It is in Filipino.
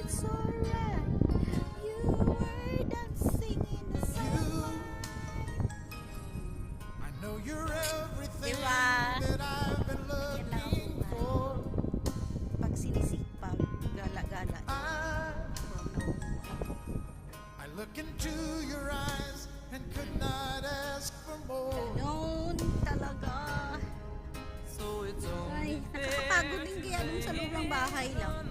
It's alright. You were dancing in the sun. I know you're everything Diba? that I've been Yan lang ang looking buhay. for. Pag sinisipag, gala-gala. I look into your eyes and could not ask for more. Ganon talaga. So it's Ay, only nakakapagod din kaya dun sa loob ng bahay lang.